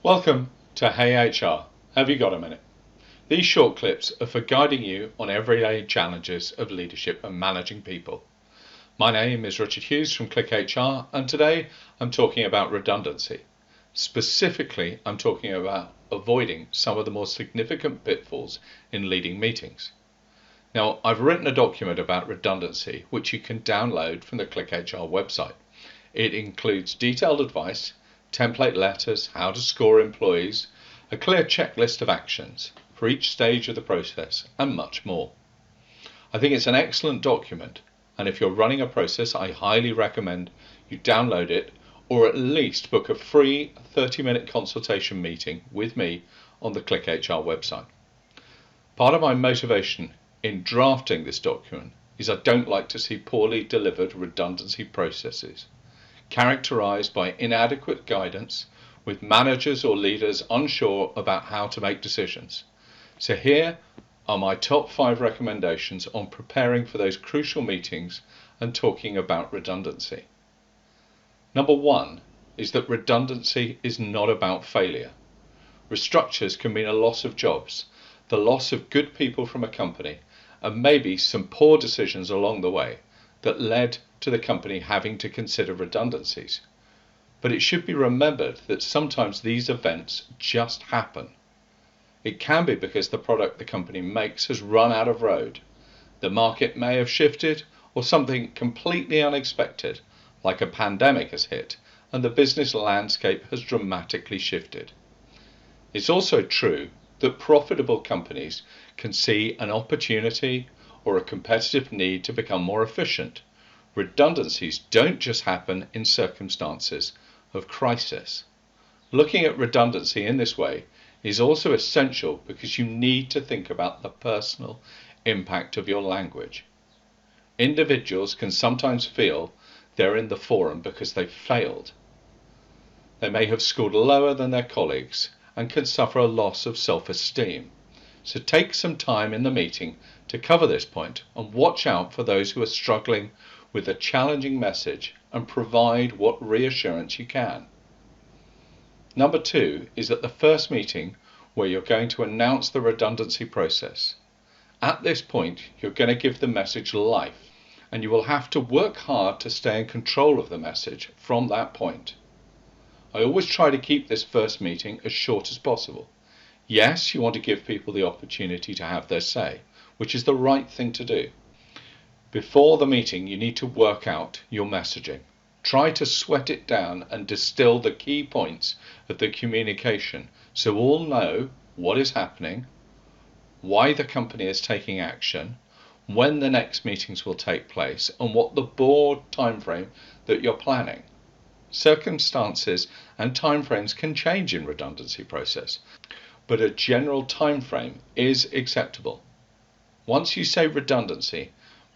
Welcome to Hey HR. Have you got a minute? These short clips are for guiding you on everyday challenges of leadership and managing people. My name is Richard Hughes from Click HR, and today I'm talking about redundancy. Specifically, I'm talking about avoiding some of the more significant pitfalls in leading meetings. Now, I've written a document about redundancy which you can download from the Click HR website. It includes detailed advice, template letters, how to score employees, a clear checklist of actions for each stage of the process, and much more. I think it's an excellent document, and if you're running a process, I highly recommend you download it or at least book a free 30-minute consultation meeting with me on the Click HR website. Part of my motivation in drafting this document is I don't like to see poorly delivered redundancy processes characterized by inadequate guidance, with managers or leaders unsure about how to make decisions. So here are my top 5 recommendations on preparing for those crucial meetings and talking about redundancy. Number 1 is that redundancy is not about failure. Restructures can mean a loss of jobs, the loss of good people from a company, and maybe some poor decisions along the way that led to the company having to consider redundancies. But it should be remembered that sometimes these events just happen. It can be because the product the company makes has run out of road. The market may have shifted, or something completely unexpected, like a pandemic, has hit, and the business landscape has dramatically shifted. It's also true that profitable companies can see an opportunity or a competitive need to become more efficient. Redundancies don't just happen in circumstances of crisis. Looking at redundancy in this way is also essential because you need to think about the personal impact of your language. Individuals can sometimes feel they're in the forum because they've failed. They may have scored lower than their colleagues and can suffer a loss of self-esteem. So take some time in the meeting to cover this point and watch out for those who are struggling with a challenging message and provide what reassurance you can. Number 2 is at the first meeting where you're going to announce the redundancy process. At this point, you're going to give the message life, and you will have to work hard to stay in control of the message from that point. I always try to keep this first meeting as short as possible. Yes, you want to give people the opportunity to have their say, which is the right thing to do. Before the meeting, you need to work out your messaging. Try to sweat it down and distill the key points of the communication so all know what is happening, why the company is taking action, when the next meetings will take place, and what the board timeframe that you're planning. Circumstances and timeframes can change in redundancy process, but a general timeframe is acceptable. Once you say redundancy,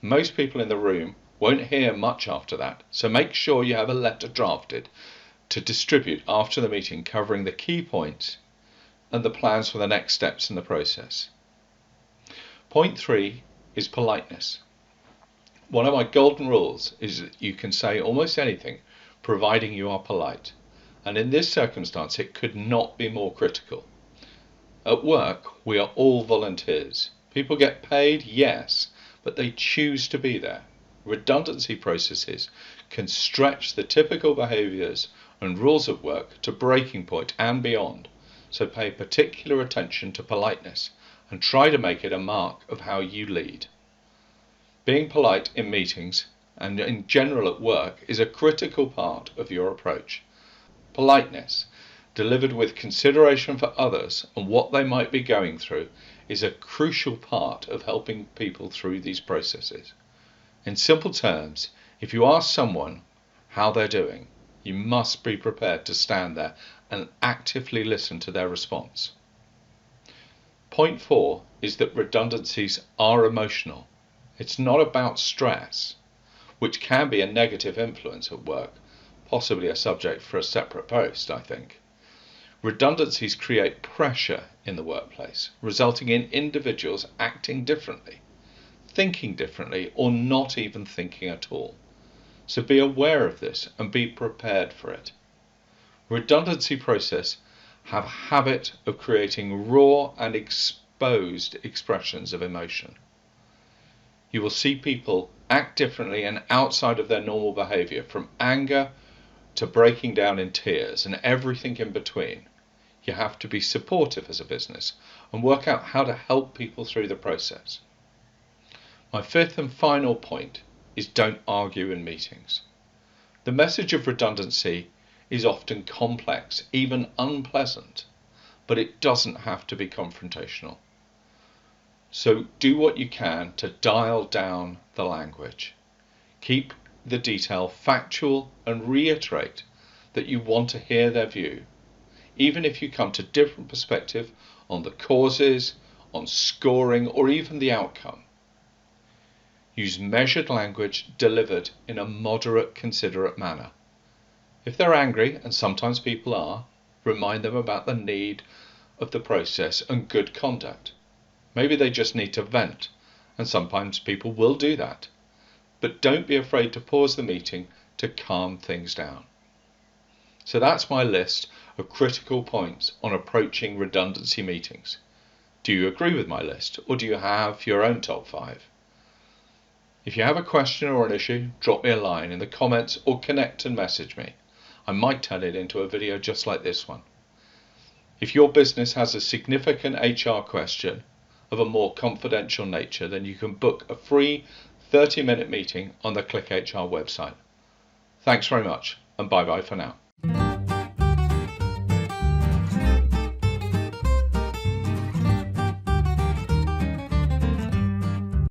most people in the room won't hear much after that, so make sure you have a letter drafted to distribute after the meeting covering the key points and the plans for the next steps in the process. Point 3 is politeness. One of my golden rules is that you can say almost anything providing you are polite, and in this circumstance it could not be more critical. At work, we are all volunteers. People get paid, yes, but they choose to be there. Redundancy processes can stretch the typical behaviours and rules of work to breaking point and beyond, so pay particular attention to politeness and try to make it a mark of how you lead. Being polite in meetings and in general at work is a critical part of your approach. Politeness, delivered with consideration for others and what they might be going through, is a crucial part of helping people through these processes. In simple terms, if you ask someone how they're doing, you must be prepared to stand there and actively listen to their response. Point 4 is that redundancies are emotional. It's not about stress, which can be a negative influence at work, possibly a subject for a separate post, I think. Redundancies create pressure in the workplace, resulting in individuals acting differently, thinking differently, or not even thinking at all. So be aware of this and be prepared for it. Redundancy process have a habit of creating raw and exposed expressions of emotion. You will see people act differently and outside of their normal behaviour, from anger to breaking down in tears and everything in between. You have to be supportive as a business and work out how to help people through the process. My fifth and final point is don't argue in meetings. The message of redundancy is often complex, even unpleasant, but it doesn't have to be confrontational. So do what you can to dial down the language. Keep the detail factual and reiterate that you want to hear their view, even if you come to different perspective on the causes, on scoring, or even the outcome. Use measured language delivered in a moderate, considerate manner. If they're angry, and sometimes people are, remind them about the need of the process and good conduct. Maybe they just need to vent, and sometimes people will do that. But don't be afraid to pause the meeting to calm things down. So that's my list of critical points on approaching redundancy meetings. Do you agree with my list, or do you have your own top 5? If you have a question or an issue, drop me a line in the comments or connect and message me. I might turn it into a video just like this one. If your business has a significant HR question of a more confidential nature, then you can book a free 30-minute meeting on the Click HR website. Thanks very much, and bye-bye for now.